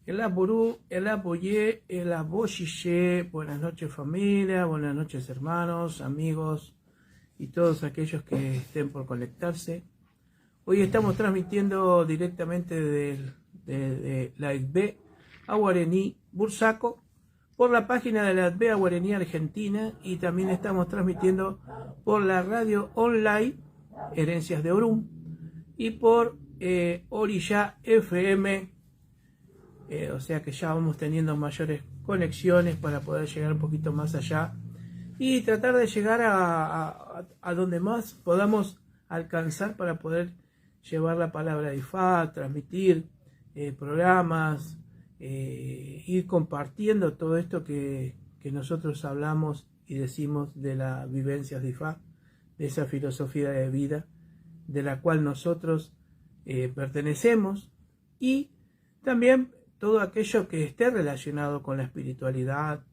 El Aburú, el Aboyé, el Aboyillé. Buenas noches familia, buenas noches hermanos, amigos y todos aquellos que estén por conectarse. Hoy estamos transmitiendo directamente de la ICB a Guarení Bursaco por la página de la ICB a Guarení Argentina, y también estamos transmitiendo por la radio online Herencias de Orum y por Orilla FM. O sea que ya vamos teniendo mayores conexiones para poder llegar un poquito más allá y tratar de llegar a donde más podamos alcanzar para poder llevar la palabra de Ifá, transmitir programas, ir compartiendo todo esto que nosotros hablamos y decimos de las vivencias de Ifá, de esa filosofía de vida de la cual nosotros pertenecemos, y también todo aquello que esté relacionado con la espiritualidad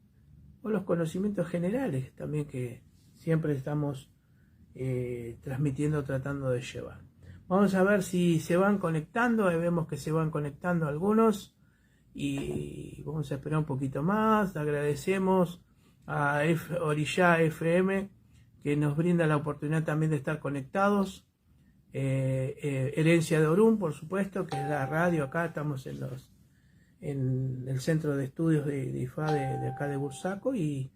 o los conocimientos generales también que siempre estamos transmitiendo, tratando de llevar. Vamos a ver si se van conectando. Ahí vemos que se van conectando algunos y vamos a esperar un poquito más. Agradecemos a Orilla FM que nos brinda la oportunidad también de estar conectados. Herencia de Orum, por supuesto, que es la radio. Acá estamos en el centro de estudios de Ifá de acá de Bursaco y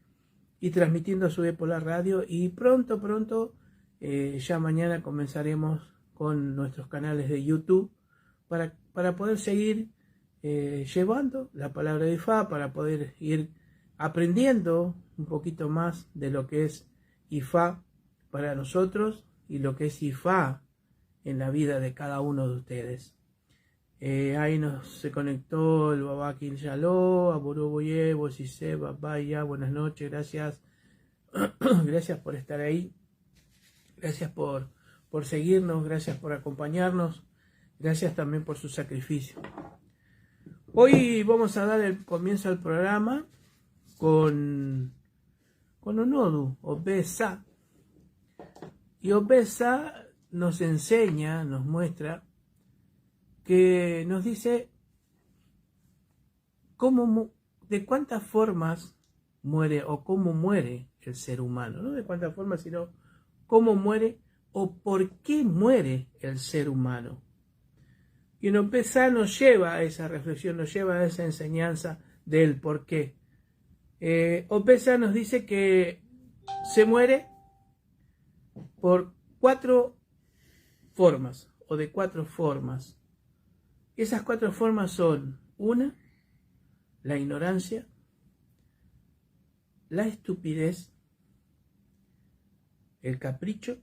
transmitiendo a su vez por la radio, y pronto ya mañana comenzaremos con nuestros canales de YouTube para poder seguir llevando la palabra de Ifá, para poder ir aprendiendo un poquito más de lo que es Ifá para nosotros y lo que es Ifá en la vida de cada uno de ustedes. Ahí se conectó el Babakil Yaló, Aburú Boyé, Bosise, Babaya, buenas noches, gracias. Gracias por estar ahí, gracias por seguirnos, gracias por acompañarnos, gracias también por su sacrificio. Hoy vamos a dar el comienzo al programa con Onodu, Obesa. Y Obesa nos enseña, nos muestra, que nos dice de cuántas formas muere o cómo muere el ser humano. No de cuántas formas, sino cómo muere o por qué muere el ser humano. Y Obesa nos lleva a esa reflexión, nos lleva a esa enseñanza del por qué. Obesa nos dice que se muere por 4 formas o de 4 formas. Esas 4 formas son: 1, la ignorancia, la estupidez, el capricho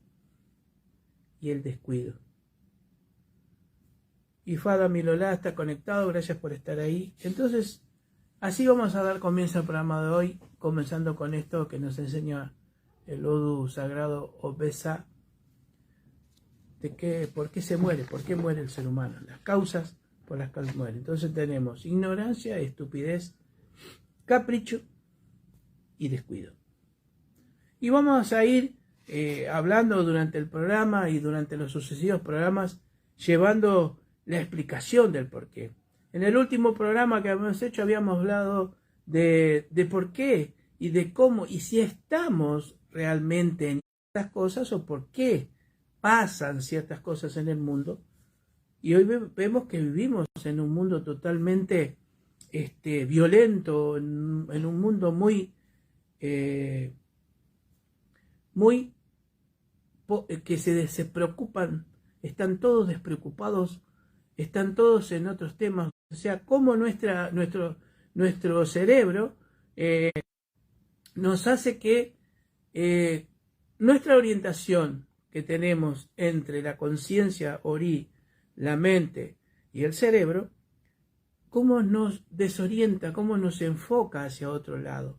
y el descuido. Ifá Milolá está conectado, gracias por estar ahí. Entonces, así vamos a dar comienzo al programa de hoy, comenzando con esto que nos enseña el Odu sagrado Obesa, de por qué se muere, por qué muere el ser humano, las causas por las cuales muere. Entonces tenemos ignorancia, estupidez, capricho y descuido. Y vamos a ir hablando durante el programa y durante los sucesivos programas, llevando la explicación del por qué. En el último programa que habíamos hecho habíamos hablado de por qué y de cómo y si estamos realmente en estas cosas o por qué pasan ciertas cosas en el mundo. Y hoy vemos que vivimos en un mundo totalmente violento, en un mundo muy que se preocupan, están todos despreocupados, están todos en otros temas. O sea, cómo nuestro cerebro nos hace que nuestra orientación que tenemos entre la conciencia Ori, la mente y el cerebro, cómo nos desorienta, cómo nos enfoca hacia otro lado.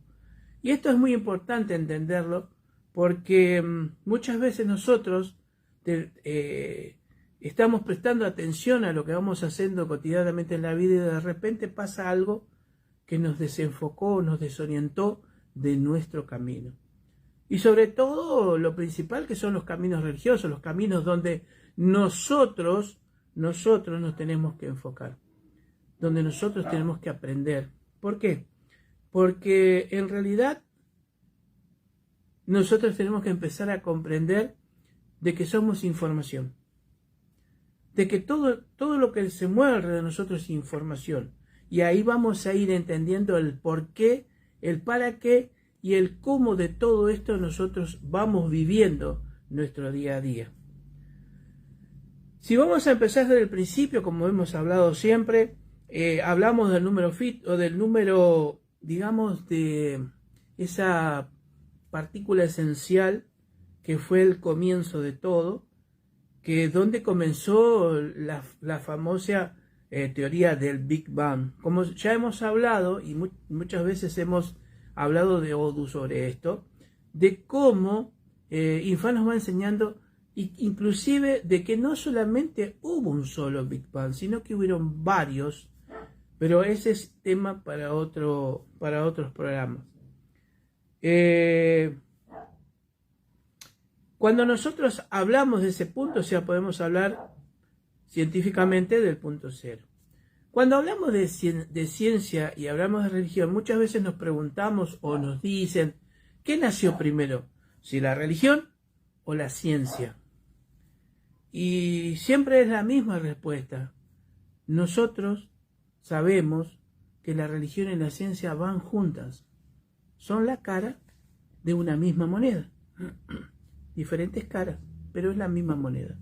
Y esto es muy importante entenderlo, porque muchas veces nosotros estamos prestando atención a lo que vamos haciendo cotidianamente en la vida y de repente pasa algo que nos desenfocó, nos desorientó de nuestro camino. Y sobre todo lo principal, que son los caminos religiosos, los caminos donde nosotros nos tenemos que enfocar. donde nosotros tenemos que aprender. ¿Por qué? Porque en realidad nosotros tenemos que empezar a comprender de que somos información. De que todo lo que se mueve alrededor de nosotros es información. Y ahí vamos a ir entendiendo el por qué, el para qué y el cómo de todo esto nosotros vamos viviendo nuestro día a día. Si vamos a empezar desde el principio, como hemos hablado siempre, hablamos del número fit o del número, digamos, de esa partícula esencial que fue el comienzo de todo, que donde comenzó la famosa teoría del Big Bang. Como ya hemos hablado, y muchas veces hemos hablado de Odu sobre esto, de cómo Infan nos va enseñando, inclusive de que no solamente hubo un solo Big Bang, sino que hubieron varios, pero ese es tema para otros programas. Cuando nosotros hablamos de ese punto, o sea, podemos hablar científicamente del punto cero. Cuando hablamos de ciencia y hablamos de religión, muchas veces nos preguntamos o nos dicen, ¿qué nació primero? ¿Si la religión o la ciencia? Y siempre es la misma respuesta. Nosotros sabemos que la religión y la ciencia van juntas. Son la cara de una misma moneda. Diferentes caras, pero es la misma moneda.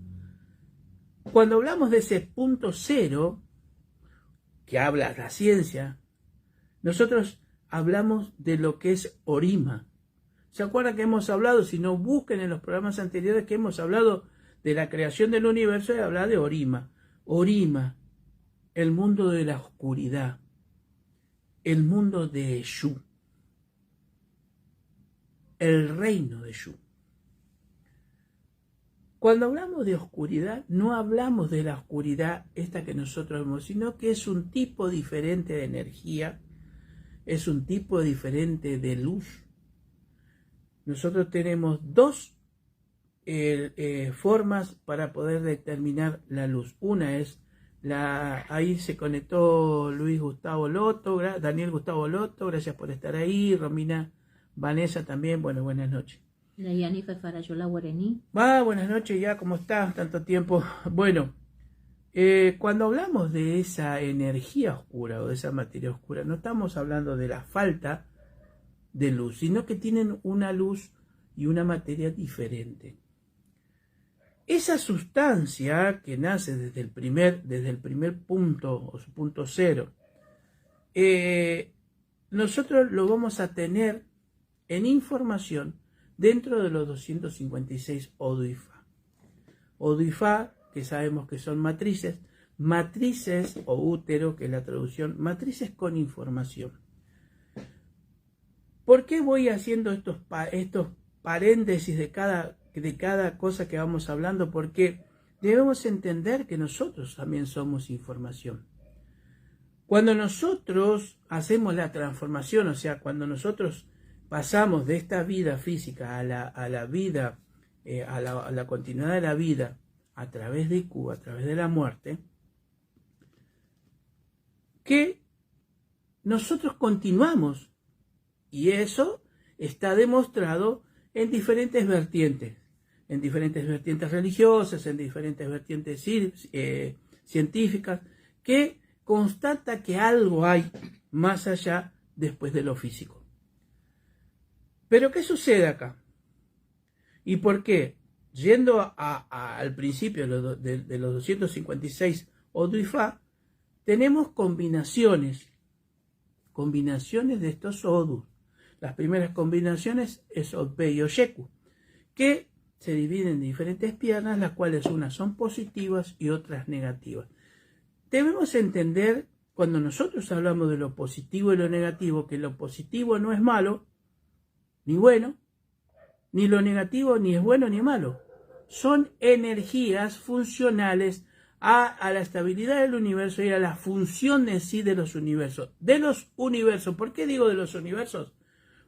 Cuando hablamos de ese punto cero, que habla la ciencia, nosotros hablamos de lo que es Orima. ¿Se acuerdan que hemos hablado? Si no, busquen en los programas anteriores que hemos hablado de la creación del universo y hablar de Orima. Orima, el mundo de la oscuridad, el mundo de Eshu, el reino de Eshu. Cuando hablamos de oscuridad, no hablamos de la oscuridad esta que nosotros vemos, sino que es un tipo diferente de energía, es un tipo diferente de luz. Nosotros tenemos dos formas para poder determinar la luz. Una es, ahí se conectó Luis Gustavo Loto, Daniel Gustavo Loto, gracias por estar ahí, Romina Vanessa también, bueno, buenas noches. Buenas noches ya, ¿cómo estás? Tanto tiempo. Bueno, cuando hablamos de esa energía oscura o de esa materia oscura, no estamos hablando de la falta de luz, sino que tienen una luz y una materia diferente. Esa sustancia que nace desde el primer punto o su punto cero, nosotros lo vamos a tener en información dentro de los 256 Odu y Fa. Odu y Fa, que sabemos que son matrices o útero, que es la traducción, matrices con información. ¿Por qué voy haciendo estos paréntesis de cada cosa que vamos hablando? Porque debemos entender que nosotros también somos información. Cuando nosotros hacemos la transformación, o sea, cuando nosotros pasamos de esta vida física a la vida, a la continuidad de la vida a través de Q, a través de la muerte, que nosotros continuamos. Y eso está demostrado en diferentes vertientes religiosas, en diferentes vertientes científicas, que constata que algo hay más allá después de lo físico. Pero ¿qué sucede acá? ¿Y por qué? Yendo al principio de los 256 Odu y Fa, tenemos combinaciones de estos Odu. Las primeras combinaciones es Odpe y Osheku, que se dividen en diferentes piernas, las cuales unas son positivas y otras negativas. Debemos entender, cuando nosotros hablamos de lo positivo y lo negativo, que lo positivo no es malo, ni bueno, ni lo negativo ni es bueno ni malo. Son energías funcionales a la estabilidad del universo y a la función en sí de los universos. De los universos. ¿Por qué digo de los universos?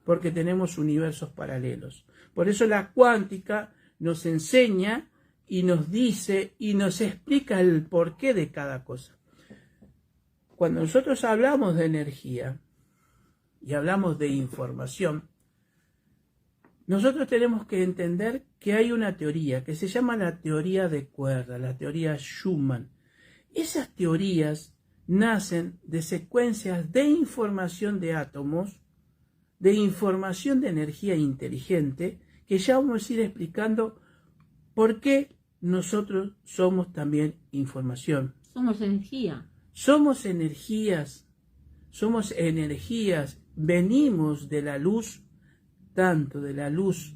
Porque tenemos universos paralelos. Por eso la cuántica nos enseña y nos dice y nos explica el porqué de cada cosa. cuando nosotros hablamos de energía y hablamos de información, nosotros tenemos que entender que hay una teoría que se llama la teoría de cuerdas, la teoría Schumann. Esas teorías nacen de secuencias de información de átomos, de información de energía inteligente, que ya vamos a ir explicando por qué nosotros somos también información. Somos energía. Somos energías, venimos de la luz, tanto de la luz,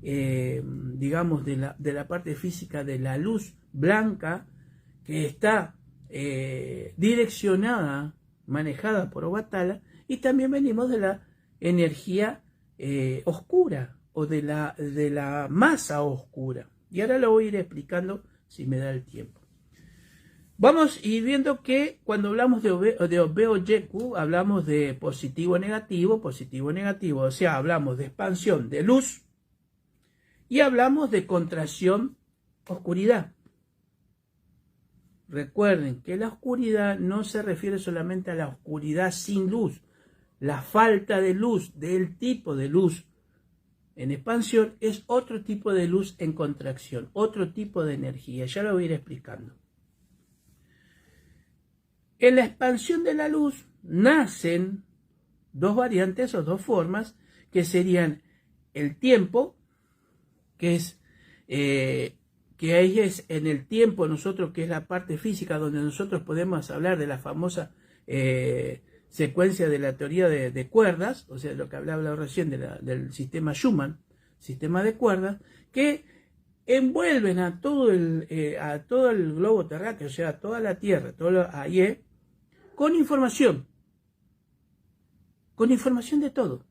digamos, de la parte física de la luz blanca, que está direccionada, manejada por Obatala, y también venimos de la energía oscura, o de la masa oscura. Y ahora lo voy a ir explicando si me da el tiempo. Vamos a ir viendo que cuando hablamos de Obeoyeku, hablamos de positivo-negativo, positivo-negativo, o sea, hablamos de expansión de luz y hablamos de contracción-oscuridad. Recuerden que la oscuridad no se refiere solamente a la oscuridad sin luz, la falta de luz, del tipo de luz en expansión es otro tipo de luz en contracción, otro tipo de energía, ya lo voy a ir explicando. En la expansión de la luz nacen dos variantes o dos formas que serían el tiempo, que ahí es en el tiempo nosotros, que es la parte física donde nosotros podemos hablar de la famosa secuencia de la teoría de cuerdas, o sea, lo que hablaba recién del sistema Schumann, sistema de cuerdas, que envuelven a todo el globo terráqueo, o sea, a toda la Tierra, ahí, con información de todo,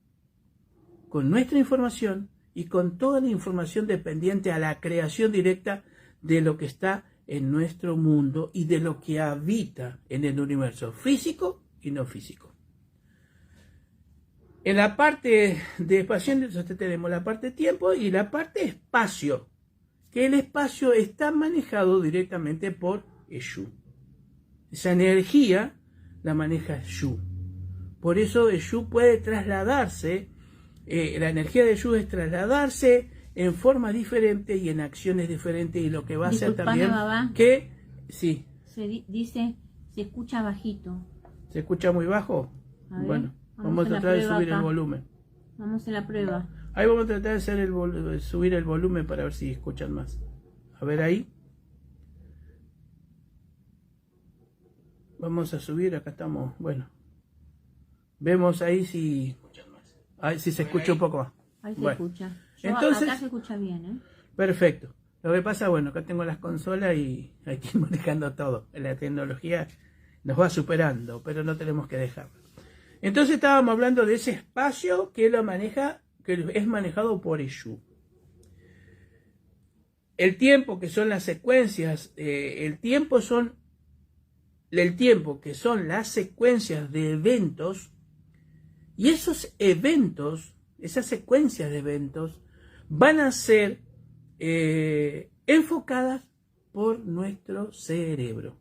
con nuestra información y con toda la información dependiente a la creación directa de lo que está en nuestro mundo y de lo que habita en el universo físico y no físico. En la parte de expansión entonces tenemos la parte tiempo y la parte espacio, que el espacio está manejado directamente por Eshu. Esa energía la maneja Eshu. Por eso Eshu puede trasladarse, la energía de Eshu es trasladarse en forma diferente y en acciones diferentes, y lo que va a hacer también Baba, que sí. Se escucha bajito. ¿Se escucha muy bajo? A ver, bueno, vamos a tratar de subir el volumen. Vamos a la prueba. Ahí vamos a tratar de hacer subir el volumen para ver si escuchan más. A ver ahí. Vamos a subir, acá estamos, bueno. Vemos ahí si escuchan más. Ahí si se escucha un poco más. Ahí se bueno. escucha. Entonces, acá se escucha bien, ¿eh? Perfecto. Lo que pasa, bueno, acá tengo las consolas y hay que ir manejando todo. La tecnología nos va superando, pero no tenemos que dejarlo. Entonces estábamos hablando de ese espacio que es manejado por Eshu. El tiempo, que son las secuencias, el tiempo que son las secuencias de eventos, y esos eventos, esas secuencias de eventos, van a ser enfocadas por nuestro cerebro.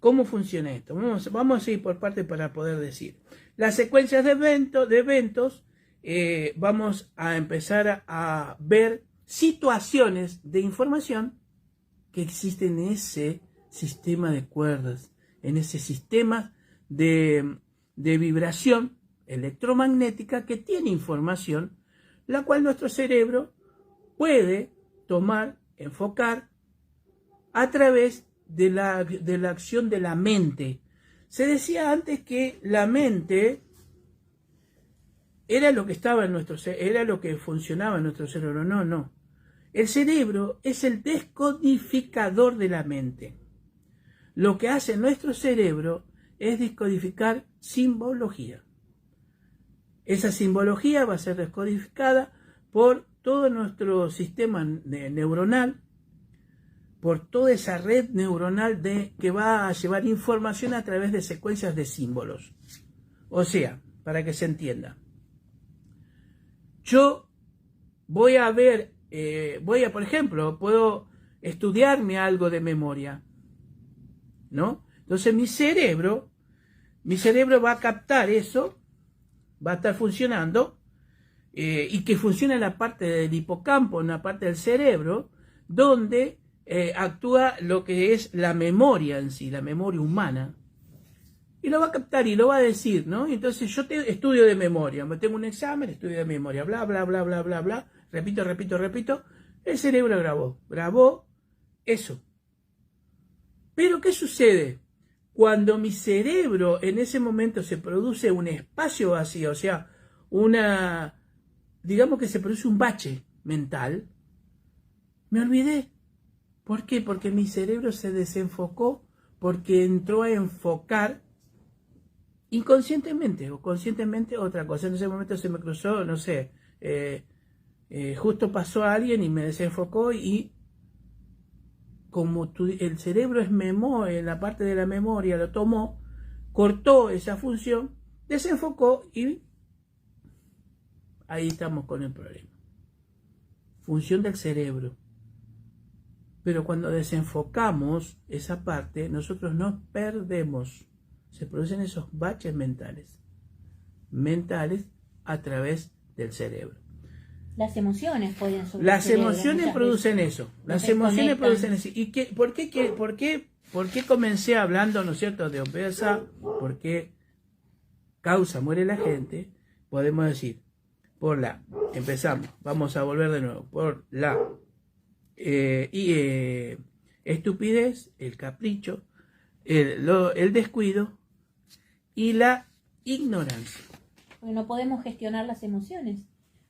¿Cómo funciona esto? Vamos a ir por partes para poder decir. Las secuencias de eventos, vamos a empezar a ver situaciones de información que existen en ese sistema de cuerdas, en ese sistema de vibración electromagnética que tiene información, la cual nuestro cerebro puede tomar, enfocar a través de la acción de la mente. Se decía antes que la mente era lo que estaba en nuestro cerebro, era lo que funcionaba en nuestro cerebro. No. El cerebro es el descodificador de la mente. Lo que hace nuestro cerebro es descodificar simbología. Esa simbología va a ser descodificada por todo nuestro sistema neuronal, por toda esa red neuronal que va a llevar información a través de secuencias de símbolos. O sea, para que se entienda, yo voy a ver, por ejemplo, puedo estudiarme algo de memoria, ¿no? Entonces mi cerebro va a captar eso, va a estar funcionando, y que funciona en la parte del hipocampo, en la parte del cerebro, donde actúa lo que es la memoria en sí, la memoria humana. Y lo va a captar y lo va a decir, ¿no? Y entonces yo estudio de memoria, me tengo un examen, estudio de memoria, bla, bla, bla, bla, bla, bla, repito, repito, repito. El cerebro grabó eso. Pero ¿qué sucede? Cuando mi cerebro en ese momento se produce un espacio vacío, o sea, digamos que se produce un bache mental, me olvidé. ¿Por qué? Porque mi cerebro se desenfocó, porque entró a enfocar inconscientemente o conscientemente otra cosa. En ese momento se me cruzó, no sé, justo pasó a alguien y me desenfocó, y como el cerebro es memoria, en la parte de la memoria lo tomó, cortó esa función, desenfocó y ahí estamos con el problema. Función del cerebro. Pero cuando desenfocamos esa parte, nosotros nos perdemos. Se producen esos baches mentales a través del cerebro. Las emociones pueden subir. Las emociones producen eso. Las emociones producen eso. ¿Y por qué comencé hablando, ¿no es cierto?, de obesa? ¿Por qué causa muere la gente? Podemos decir, empezamos, vamos a volver de nuevo, por la estupidez, el capricho, el descuido y la ignorancia. Porque no podemos gestionar las emociones.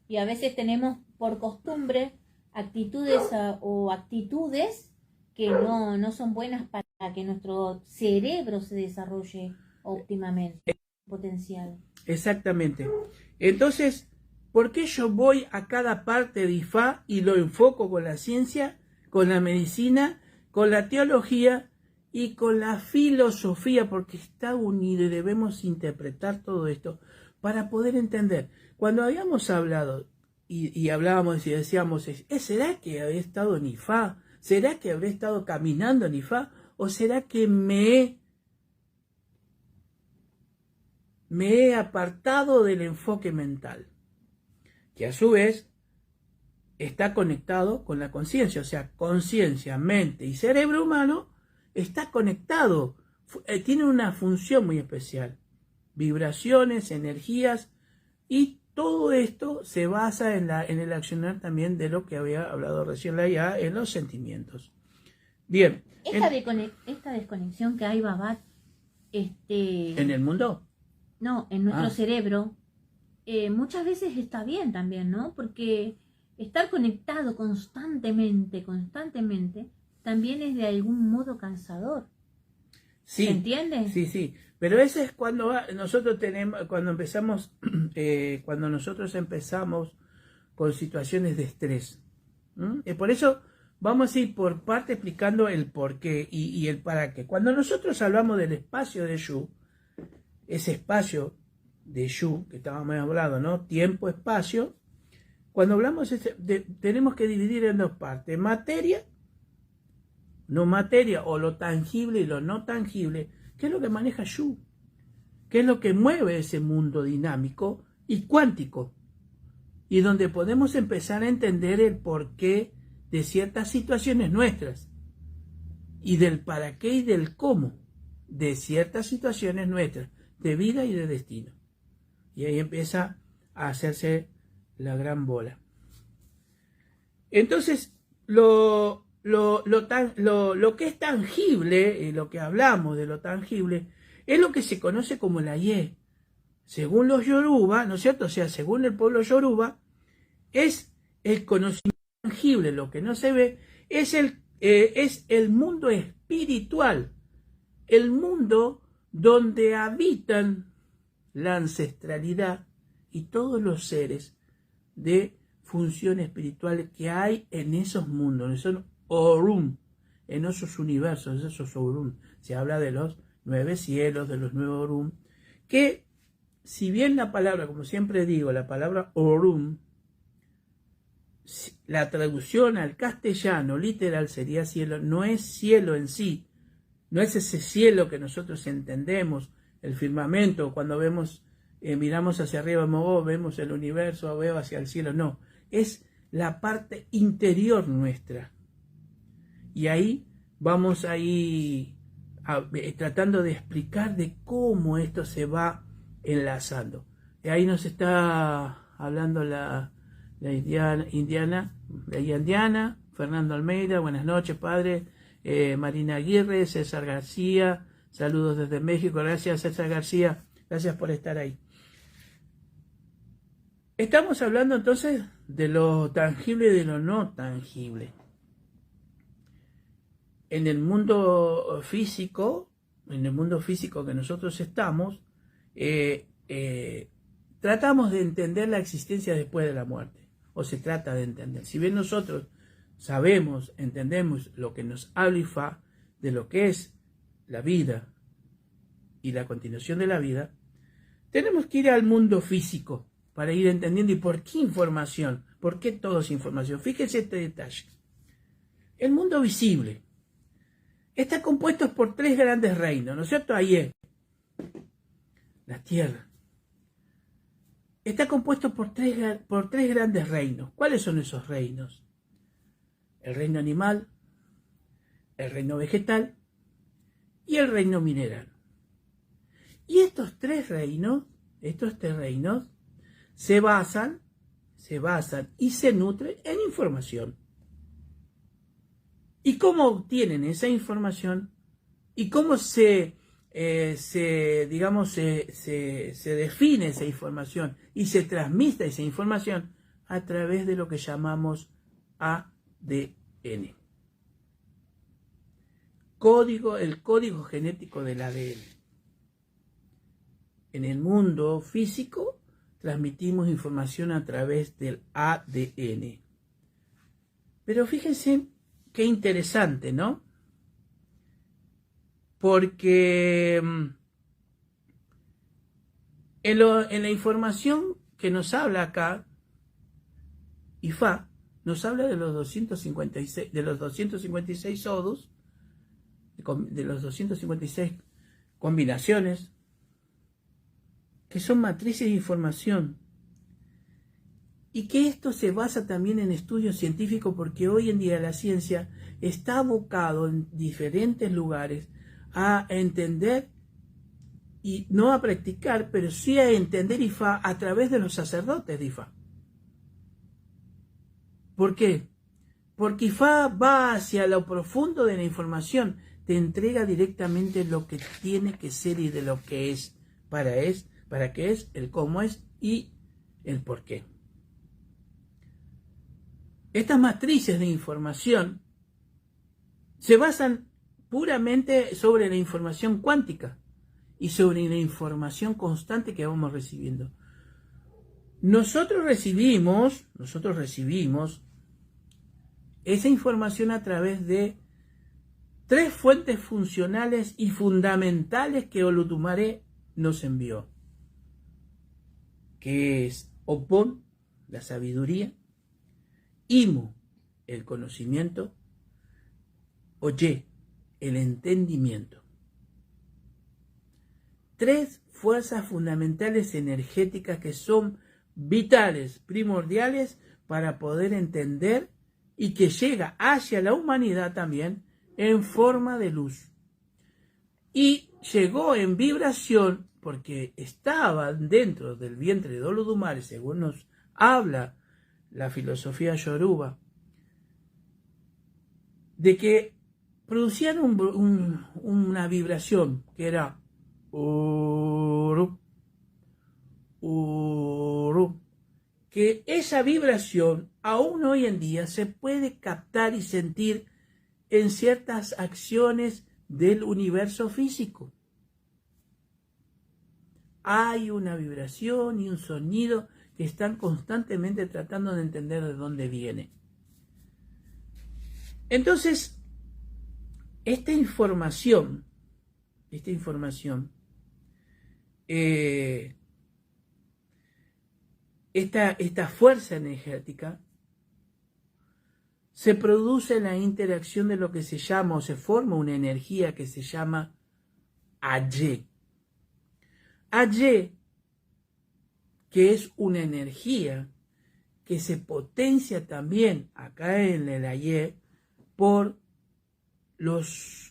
Y a veces tenemos por costumbre actitudes que no son buenas para que nuestro cerebro se desarrolle óptimamente, potencial. Exactamente. Entonces, ¿por qué yo voy a cada parte de IFA y lo enfoco con la ciencia, con la medicina, con la teología y con la filosofía? Porque está unido y debemos interpretar todo esto para poder entender. Cuando habíamos hablado y hablábamos y decíamos, ¿será que habré estado en IFA? ¿Será que habré estado caminando en IFA? ¿O será que me he apartado del enfoque mental? Que a su vez está conectado con la conciencia, o sea, conciencia, mente y cerebro humano está conectado, tiene una función muy especial, vibraciones, energías, y todo esto se basa en el accionar también de lo que había hablado recién la IA, en los sentimientos. Bien. Esta desconexión que hay, Babat, ¿en el mundo? No, en nuestro cerebro, muchas veces está bien también, ¿no? Porque estar conectado constantemente, también es de algún modo cansador. Sí, ¿se entiende? Sí. Pero ese es cuando nosotros empezamos con situaciones de estrés. Por eso vamos a ir por parte explicando el por qué y el para qué. Cuando nosotros hablamos del espacio de Yu, ese espacio de Yu que estábamos hablando, ¿no? Tiempo, espacio. Cuando hablamos tenemos que dividir en dos partes: materia, no materia, o lo tangible y lo no tangible. ¿Qué es lo que maneja Yu? ¿Qué es lo que mueve ese mundo dinámico y cuántico? Y donde podemos empezar a entender el porqué de ciertas situaciones nuestras, y del para qué y del cómo de ciertas situaciones nuestras, de vida y de destino. Y ahí empieza a hacerse la gran bola. Entonces, lo que es tangible, y lo que hablamos de lo tangible, es lo que se conoce como la Ye. Según los Yoruba, ¿no es cierto? O sea, según el pueblo Yoruba, es el conocimiento tangible, lo que no se ve, es el mundo espiritual, el mundo donde habitan la ancestralidad y todos los seres de función espiritual que hay en esos mundos, son Orum, en esos universos, esos Orum. Se habla de los 9 cielos, de los 9 Orum, que si bien la palabra, como siempre digo, la palabra Orum, la traducción al castellano literal sería cielo, no es cielo en sí, no es ese cielo que nosotros entendemos, el firmamento, cuando vemos, miramos hacia arriba, vemos el universo, veo hacia el cielo, no, es la parte interior nuestra. Y ahí vamos ahí tratando de explicar de cómo esto se va enlazando. Y ahí nos está hablando la Indiana, Fernando Almeida, buenas noches, padre. Marina Aguirre, César García, saludos desde México, gracias César García, gracias por estar ahí. Estamos hablando entonces de lo tangible y de lo no tangible. En el mundo físico que nosotros estamos, tratamos de entender la existencia después de la muerte, o se trata de entender. Si bien nosotros sabemos, entendemos lo que nos habla Ifá de lo que es la vida y la continuación de la vida, tenemos que ir al mundo físico para ir entendiendo. ¿Y por qué información? ¿Por qué todo es información? Fíjense este detalle. El mundo visible está compuesto por 3 grandes reinos, ¿no es cierto? Ahí es la Tierra. Está compuesto por tres grandes reinos. ¿Cuáles son esos reinos? El reino animal, el reino vegetal y el reino mineral. Y estos tres reinos se basan y se nutren en información. ¿Y cómo obtienen esa información? ¿Y cómo se define esa información y se transmite esa información? A través de lo que llamamos ADN. El código genético del ADN. En el mundo físico transmitimos información a través del ADN. Pero fíjense qué interesante, ¿no? Porque en la información que nos habla acá, Ifá nos habla de los 256 odus, de los 256 combinaciones, que son matrices de información. Y que esto se basa también en estudios científicos, porque hoy en día la ciencia está abocado en diferentes lugares a entender, y no a practicar, pero sí a entender Ifá a través de los sacerdotes de Ifá. ¿Por qué? Porque Ifá va hacia lo profundo de la información, te entrega directamente lo que tiene que ser y de lo que es, para qué es, el cómo es y el por qué. Estas matrices de información se basan puramente sobre la información cuántica y sobre la información constante que vamos recibiendo. Nosotros recibimos esa información a través de 3 fuentes funcionales y fundamentales que Olotumare nos envió, que es Opón, la sabiduría, Imu, el conocimiento, Oye, el entendimiento. 3 fuerzas fundamentales energéticas que son vitales, primordiales para poder entender, y que llega hacia la humanidad también en forma de luz. Y llegó en vibración porque estaba dentro del vientre de Olodumare, según nos habla la filosofía yoruba, de que producían una vibración que era Uru, Uru, que esa vibración aún hoy en día se puede captar y sentir en ciertas acciones del universo físico. Hay una vibración y un sonido que están constantemente tratando de entender de dónde viene. Entonces, esta información, esta fuerza energética se produce la interacción de lo que se llama o se forma una energía que se llama Ayé. Ayé, que es una energía que se potencia también acá en el Ayé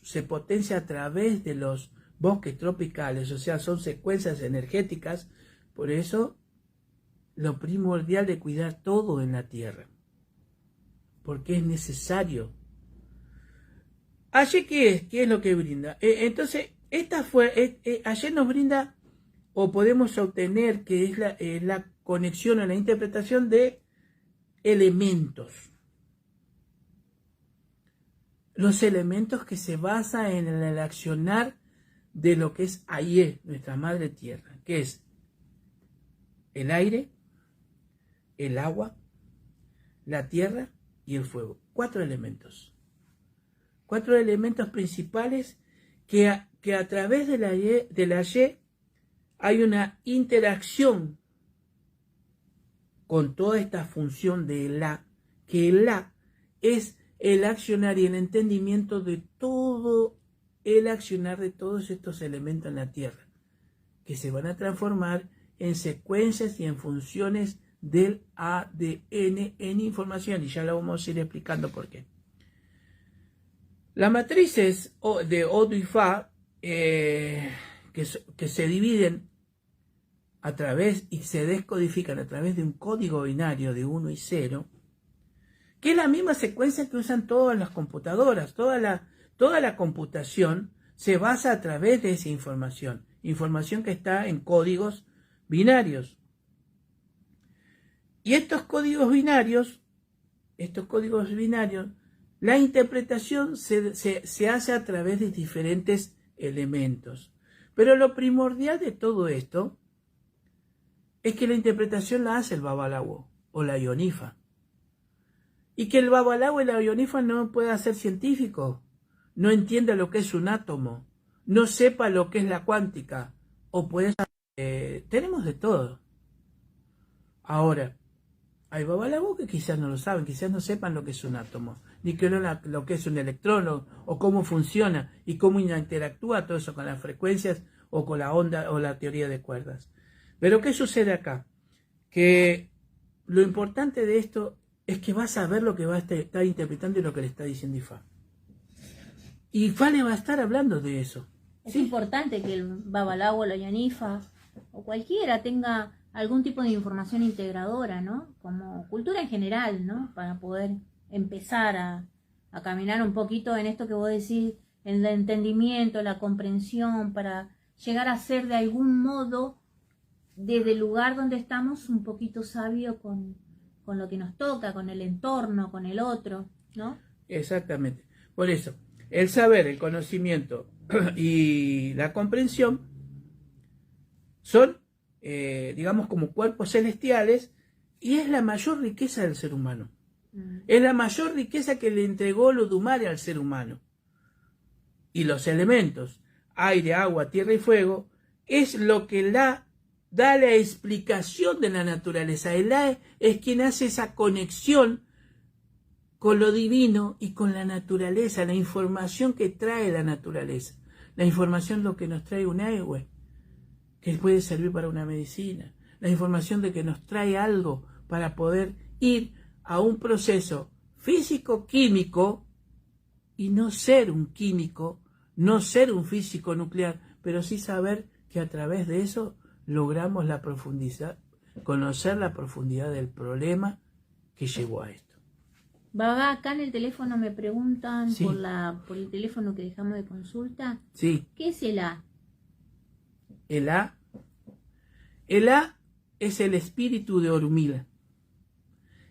se potencia a través de los bosques tropicales, o sea, son secuencias energéticas. Por eso lo primordial de cuidar todo en la tierra, porque es necesario. Ayé, ¿qué es lo que brinda? Entonces, Ayé nos brinda, o podemos obtener, que es la conexión o la interpretación de elementos. Los elementos que se basan en el accionar de lo que es Ayé, nuestra madre tierra, que es el aire, el agua, la tierra y el fuego. 4 elementos. 4 elementos principales que a través del Ayé hay una interacción con toda esta función de La, que La es el accionar y el entendimiento de todo el accionar de todos estos elementos en la Tierra, que se van a transformar en secuencias y en funciones del ADN en información, y ya lo vamos a ir explicando por qué. Las matrices de Odo y Fa, que se dividen a través y se descodifican a través de un código binario de 1 y 0, que es la misma secuencia que usan todas las computadoras. Toda la computación se basa a través de esa información que está en códigos binarios. Y estos códigos binarios, la interpretación se hace a través de diferentes elementos. Pero lo primordial de todo esto es que la interpretación la hace el Babalawo o la Ionifa. Y que el Babalawo y la Ionifa no pueda ser científico, no entienda lo que es un átomo, no sepa lo que es la cuántica, o puede tenemos de todo. Ahora, hay Babalawo que quizás no lo saben, quizás no sepan lo que es un átomo, ni que lo que es un electrón, o cómo funciona, y cómo interactúa todo eso con las frecuencias, o con la onda, o la teoría de cuerdas. Pero ¿qué sucede acá? Que lo importante de esto es que vas a ver lo que va a estar interpretando y lo que le está diciendo Ifá. Y Ifá le va a estar hablando de eso. Es importante que el Babalawo, la Ionifa o cualquiera tenga algún tipo de información integradora, ¿no? Como cultura en general, ¿no? Para poder empezar a caminar un poquito en esto que vos decís, en el entendimiento, la comprensión, para llegar a ser de algún modo, desde el lugar donde estamos, un poquito sabio con lo que nos toca, con el entorno, con el otro, ¿no? Exactamente. Por eso, el saber, el conocimiento y la comprensión son, digamos, como cuerpos celestiales, y es la mayor riqueza del ser humano. Es la mayor riqueza que le entregó Olodumare al ser humano. Y los elementos, aire, agua, tierra y fuego, es lo que da la explicación de la naturaleza. El A es quien hace esa conexión con lo divino y con la naturaleza, la información que trae la naturaleza. La información lo que nos trae un agua, que puede servir para una medicina. La información de que nos trae algo para poder ir a un proceso físico-químico y no ser un químico, no ser un físico nuclear, pero sí saber que a través de eso logramos la profundidad, conocer la profundidad del problema que llevó a esto. Babá, acá en el teléfono me preguntan, sí, por el teléfono que dejamos de consulta, sí. ¿Qué es el A? El A es el espíritu de Orunmila.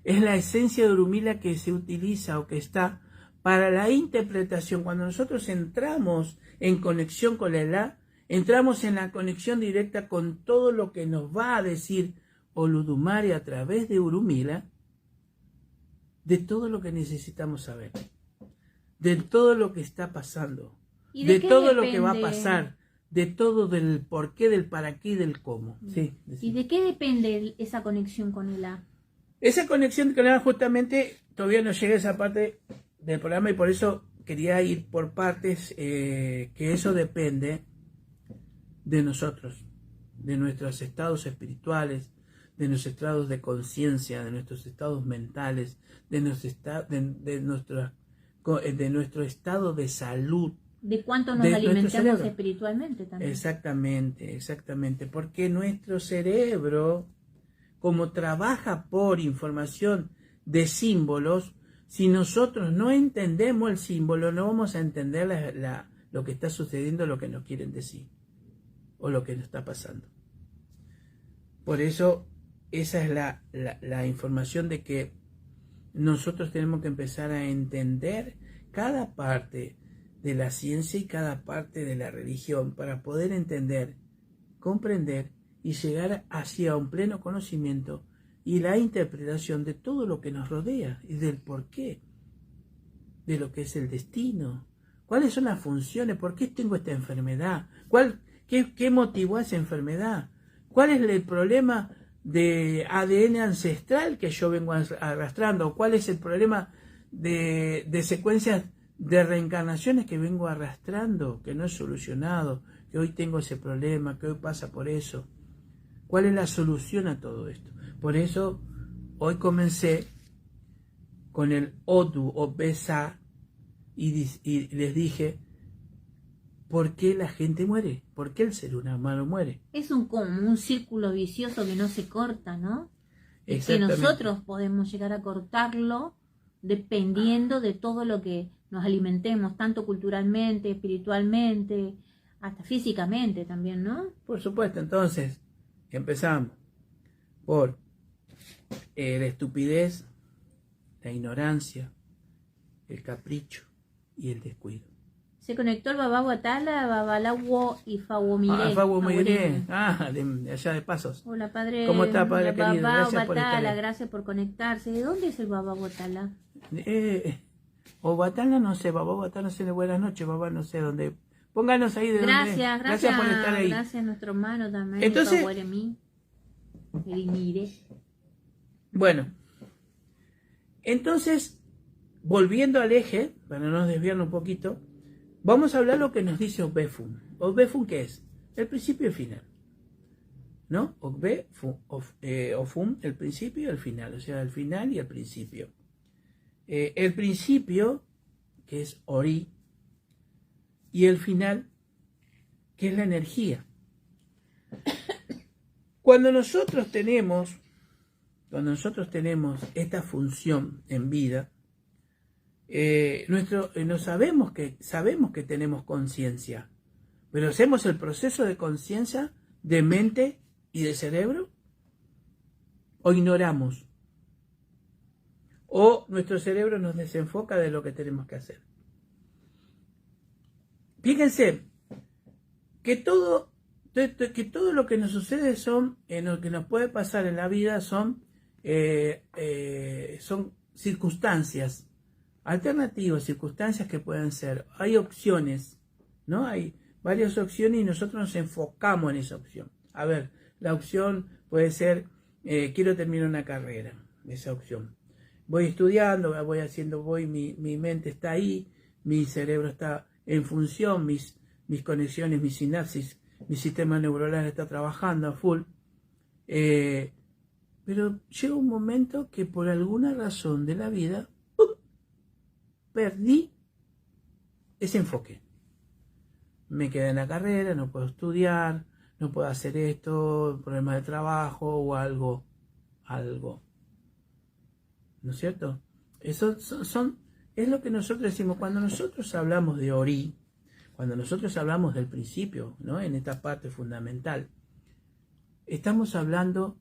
Es la esencia de Orunmila que se utiliza o que está para la interpretación. Cuando nosotros entramos en conexión con el A, entramos en la conexión directa con todo lo que nos va a decir Olodumare a través de Orunmila, de todo lo que necesitamos saber, de todo lo que está pasando, de todo lo que va a pasar, de todo del por qué, del para qué y del cómo. Sí, ¿Y de qué depende esa conexión con el A? Esa conexión con el A justamente todavía no llegué a esa parte del programa y por eso quería ir por partes, que eso depende de nosotros, de nuestros estados espirituales, de nuestros estados de conciencia, de nuestros estados mentales, de nuestro estado de salud. De cuánto nos alimentamos espiritualmente también. Exactamente, exactamente. Porque nuestro cerebro, como trabaja por información de símbolos, si nosotros no entendemos el símbolo, no vamos a entender lo que está sucediendo, lo que nos quieren decir, o lo que nos está pasando. Por eso, esa es la información de que nosotros tenemos que empezar a entender cada parte de la ciencia y cada parte de la religión para poder entender, comprender y llegar hacia un pleno conocimiento y la interpretación de todo lo que nos rodea y del porqué, de lo que es el destino, cuáles son las funciones, por qué tengo esta enfermedad, qué motivó a esa enfermedad, cuál es el problema de ADN ancestral que yo vengo arrastrando, cuál es el problema de secuencias de reencarnaciones que vengo arrastrando, que no he solucionado, que hoy tengo ese problema, que hoy pasa por eso. ¿Cuál es la solución a todo esto? Por eso hoy comencé con el Odu o Besa y les dije, ¿por qué la gente muere? ¿Por qué el ser humano muere? Es como un círculo vicioso que no se corta, ¿no? Y que nosotros podemos llegar a cortarlo dependiendo de todo lo que nos alimentemos, tanto culturalmente, espiritualmente, hasta físicamente también, ¿no? Por supuesto, entonces empezamos por la estupidez, la ignorancia, el capricho y el descuido. Se conectó el Babá Guatala, Babalawo y Fawomire. Fawomire, de allá de Pasos. Hola, padre. ¿Cómo está, padre querido? Gracias por estar. Gracias por conectarse. ¿De dónde es el Babá Guatala? O Guatala, no sé, Babá Guatala, no sé, de buenas noches, Babá, no sé dónde. Pónganos ahí de dónde. Gracias por estar ahí. Gracias a nuestro hermano también. Entonces, bueno, entonces, volviendo al eje, para no desviarnos un poquito, vamos a hablar lo que nos dice Obefun. ¿Obefun qué es? El principio y el final. ¿No? Ofun, el principio y el final. O sea, el final y el principio. El principio, que es Ori, y el final, que es la energía. Cuando nosotros tenemos esta función en vida, no sabemos que tenemos conciencia, pero hacemos el proceso de conciencia de mente y de cerebro, o ignoramos, o nuestro cerebro nos desenfoca de lo que tenemos que hacer. Fíjense que todo lo que nos sucede lo que nos puede pasar en la vida son circunstancias alternativas, circunstancias que pueden ser. Hay opciones, ¿no? Hay varias opciones y nosotros nos enfocamos en esa opción. A ver, la opción puede ser, quiero terminar una carrera, esa opción. Voy estudiando, mi mente está ahí, mi cerebro está en función, mis conexiones, mis sinapsis, mi sistema neuronal está trabajando a full. Pero llega un momento que por alguna razón de la vida, perdí ese enfoque. Me quedé en la carrera, no puedo estudiar, no puedo hacer esto, problemas de trabajo o algo. ¿No es cierto? Eso es lo que nosotros decimos. Cuando nosotros hablamos de Ori, cuando nosotros hablamos del principio, ¿no? En esta parte fundamental, estamos hablando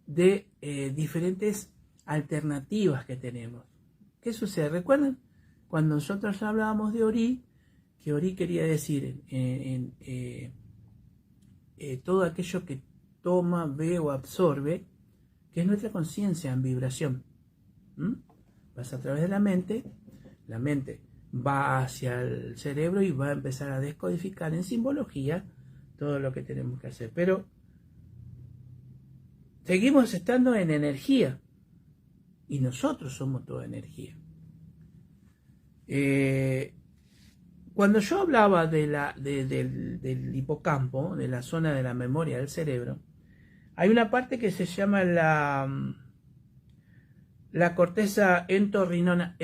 de diferentes alternativas que tenemos. ¿Qué sucede? ¿Recuerdan? Cuando nosotros hablábamos de Ori, que Ori quería decir todo aquello que toma, ve o absorbe, que es nuestra conciencia en vibración. Pasa a través de la mente va hacia el cerebro y va a empezar a descodificar en simbología todo lo que tenemos que hacer. Pero seguimos estando en energía. y nosotros somos toda energía. Cuando yo hablaba del hipocampo, de la zona de la memoria del cerebro, hay una parte que se llama la corteza entorrinal,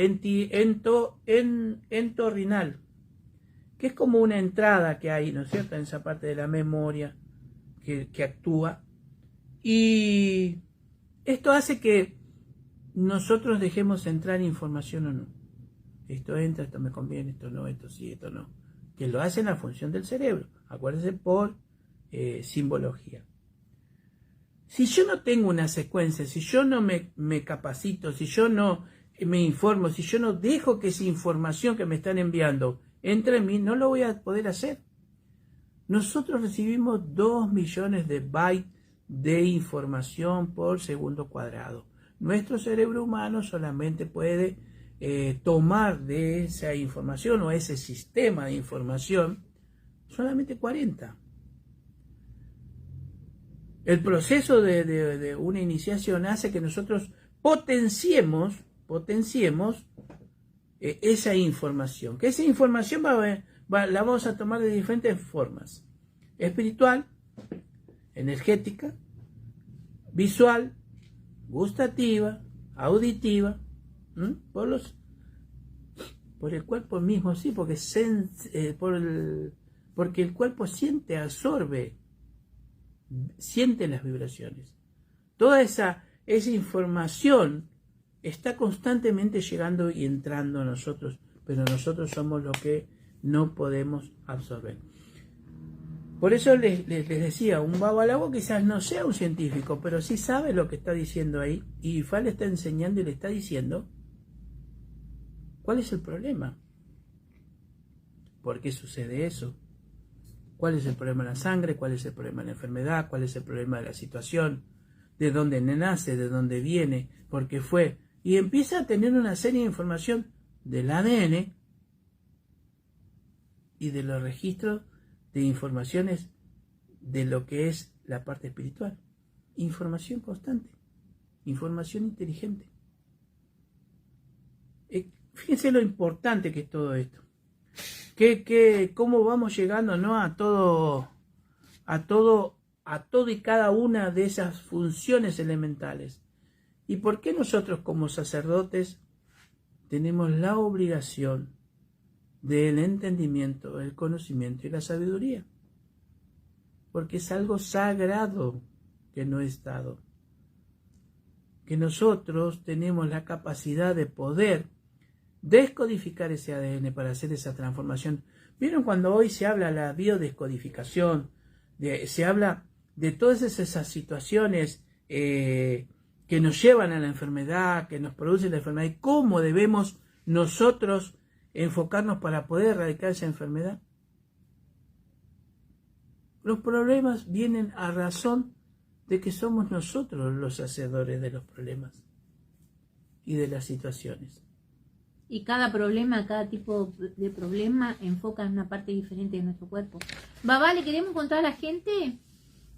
que es como una entrada que hay, ¿no es cierto?, en esa parte de la memoria que actúa. Y esto hace que nosotros dejemos entrar información o no. Esto entra, esto me conviene, esto no, esto sí, esto no. Que lo hace en la función del cerebro. Acuérdense por simbología. Si yo no tengo una secuencia, si yo no me capacito, si yo no me informo, si yo no dejo que esa información que me están enviando entre en mí, no lo voy a poder hacer. Nosotros recibimos 2 millones de bytes de información por segundo cuadrado. Nuestro cerebro humano solamente puede tomar de esa información o ese sistema de información solamente 40. El proceso de una iniciación hace que nosotros potenciemos esa información. Que esa información la vamos a tomar de diferentes formas. Espiritual, energética, visual, gustativa, auditiva, por el cuerpo mismo, sí, porque el cuerpo siente, absorbe, siente las vibraciones. Toda esa información está constantemente llegando y entrando a nosotros, pero nosotros somos los que no podemos absorber. Por eso les decía, un babalago quizás no sea un científico, pero sí sabe lo que está diciendo ahí, y Ifá le está enseñando y le está diciendo cuál es el problema. ¿Por qué sucede eso? ¿Cuál es el problema de la sangre? ¿Cuál es el problema de la enfermedad? ¿Cuál es el problema de la situación? ¿De dónde nace? ¿De dónde viene? ¿Por qué fue? Y empieza a tener una serie de información del ADN y de los registros de informaciones de lo que es la parte espiritual. Información constante, información inteligente. Fíjense lo importante que es todo esto. Cómo vamos llegando, ¿no?, a todo y cada una de esas funciones elementales. ¿Y por qué nosotros como sacerdotes tenemos la obligación del entendimiento, el conocimiento y la sabiduría? Porque es algo sagrado que no es dado. Que nosotros tenemos la capacidad de poder descodificar ese ADN para hacer esa transformación. ¿Vieron cuando hoy se habla de la biodescodificación? Se habla de todas esas situaciones que nos llevan a la enfermedad, que nos producen la enfermedad, y cómo debemos nosotros enfocarnos para poder erradicar esa enfermedad. Los problemas vienen a razón de que somos nosotros los hacedores de los problemas y de las situaciones. Y cada problema, cada tipo de problema enfoca en una parte diferente de nuestro cuerpo. Babá, le queremos contar a la gente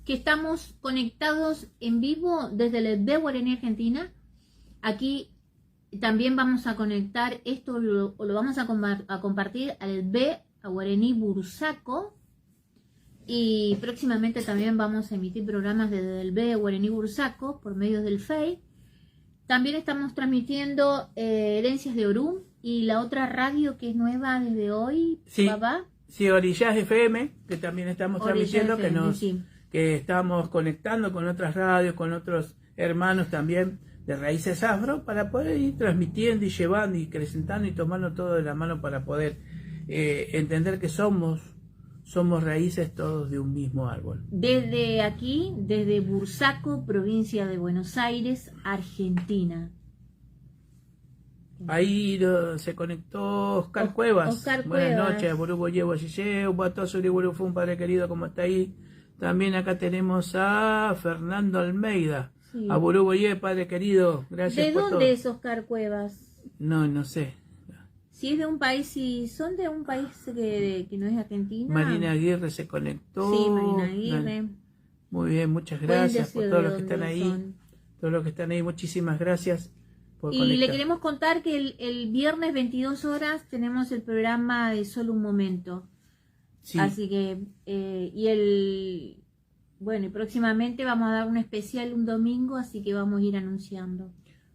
que estamos conectados en vivo desde el B Guaraní Argentina. Aquí también vamos a conectar esto, lo vamos a compartir al B Guaraní Bursaco. Y próximamente también vamos a emitir programas desde el B Guaraní Bursaco por medio del FEI. También estamos transmitiendo Herencias de Orum y la otra radio que es nueva desde hoy, sí, papá. Sí, Orillas FM, que también estamos transmitiendo, FM, sí, que estamos conectando con otras radios, con otros hermanos también de Raíces Afro, para poder ir transmitiendo y llevando y acrecentando y tomando todo de la mano para poder entender que somos raíces todos de un mismo árbol. Desde aquí, desde Bursaco, provincia de Buenos Aires, Argentina. Ahí se conectó Oscar Cuevas. Buenas noches, Burubo Llevo Yeye, Ubatosuri Burufun, padre querido, ¿cómo está ahí? También acá tenemos a Fernando Almeida. Sí. A Burubo Ye, padre querido, gracias. ¿De por dónde todo. es Oscar Cuevas? No sé. Si es de un país, si son de un país que no es Argentina. Marina Aguirre se conectó. Sí, Marina Aguirre. Muy bien, muchas gracias por todos los que están ahí. Todos los que están ahí, muchísimas gracias Y conectar. le queremos contar que el viernes 22 horas tenemos el programa de Solo un Momento. Sí. Así que, y próximamente vamos a dar un especial un domingo, así que vamos a ir anunciando.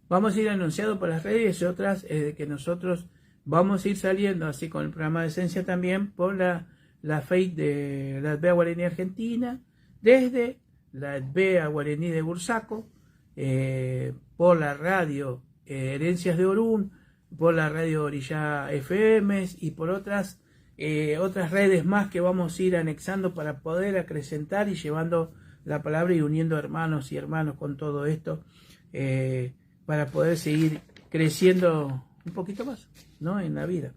Vamos a ir anunciando por las redes y otras que nosotros vamos a ir saliendo así con el programa de Esencia también por la FEIT de la Advea Guaraní Argentina, desde la Advea Guaraní de Bursaco, por la radio Herencias de Orún, por la radio Orillá FM y por otras redes más que vamos a ir anexando para poder acrecentar y llevando la palabra y uniendo hermanos y hermanos con todo esto, para poder seguir creciendo un poquito más, ¿no?, en la vida.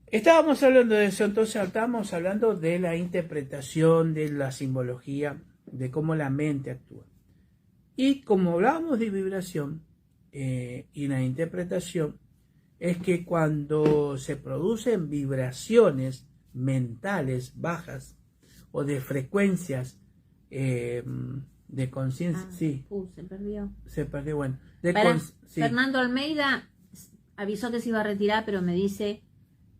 Estábamos hablando de eso, entonces estábamos hablando de la interpretación, de la simbología, de cómo la mente actúa. Y como hablábamos de vibración y la interpretación, es que cuando se producen vibraciones mentales bajas o de frecuencias de conciencia, sí. Se perdió. Se perdió, bueno. Sí. Fernando Almeida avisó que se iba a retirar, pero me dice,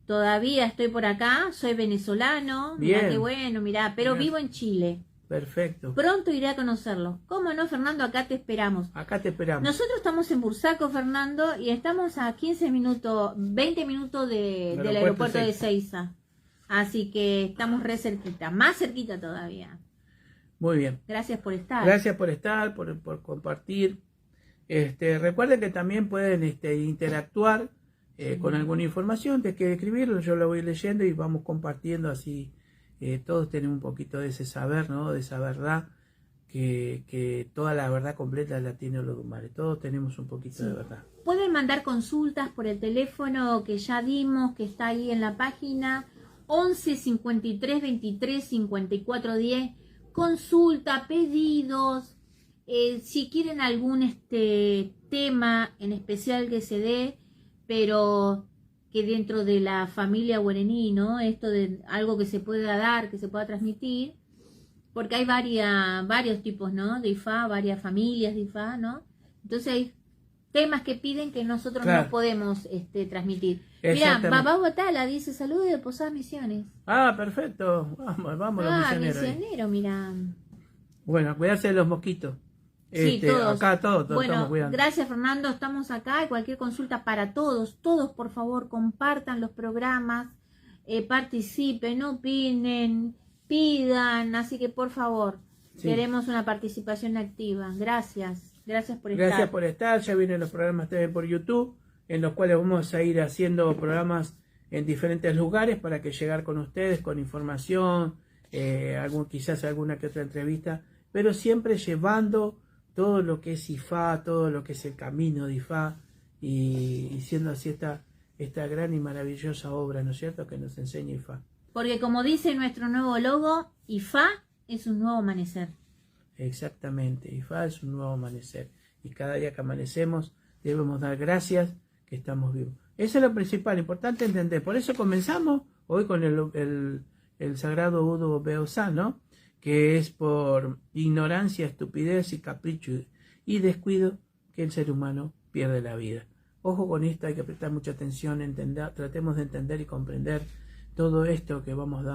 todavía estoy por acá, soy venezolano, mirá qué bueno, mirá, pero vivo en Chile. Perfecto. Pronto iré a conocerlo. ¿Cómo no, Fernando? Acá te esperamos. Acá te esperamos. Nosotros estamos en Bursaco, Fernando, y estamos a 20 minutos del aeropuerto de Ezeiza. Así que estamos re cerquita, más cerquita todavía. Muy bien. Gracias por estar. Gracias por estar, por compartir. Recuerden que también pueden interactuar con alguna información, te quiere escribirlo, yo lo voy leyendo y vamos compartiendo así. Todos tenemos un poquito de ese saber, ¿no?, de esa verdad, que toda la verdad completa la tiene Olodumare. Todos tenemos un poquito de verdad. Pueden mandar consultas por el teléfono que ya dimos, que está ahí en la página, 11 53 23 54 10. Consulta, pedidos, si quieren algún tema en especial que se dé, pero que dentro de la familia guaraní, ¿no?, esto de algo que se pueda dar, que se pueda transmitir, porque hay varios tipos, ¿no?, de Ifá, varias familias de Ifá, ¿no? Entonces hay temas que piden que nosotros no podemos transmitir. Mira, Babá Botala dice, saludos de Posadas Misiones. Ah, perfecto. Vamos los misioneros. Misionero, mira. Bueno, cuidarse de los mosquitos. Sí, todos. Acá todos bueno, estamos cuidando. Gracias, Fernando, estamos acá y cualquier consulta para todos, por favor, compartan los programas, participen, opinen, pidan, así que por favor, queremos una participación activa. Gracias por estar. Gracias por estar, ya vienen los programas también por YouTube, en los cuales vamos a ir haciendo programas en diferentes lugares para que llegar con ustedes, con información, quizás alguna que otra entrevista, pero siempre llevando todo lo que es Ifá, todo lo que es el camino de Ifá, y siendo así esta gran y maravillosa obra, ¿no es cierto?, que nos enseña Ifá. Porque como dice nuestro nuevo logo, Ifá es un nuevo amanecer. Exactamente, Ifá es un nuevo amanecer, y cada día que amanecemos debemos dar gracias que estamos vivos. Eso es lo principal, importante entender. Por eso comenzamos hoy con el sagrado Udo Beosá, ¿no?, que es por ignorancia, estupidez y capricho y descuido que el ser humano pierde la vida. Ojo con esto, hay que prestar mucha atención, tratemos de entender y comprender todo esto que vamos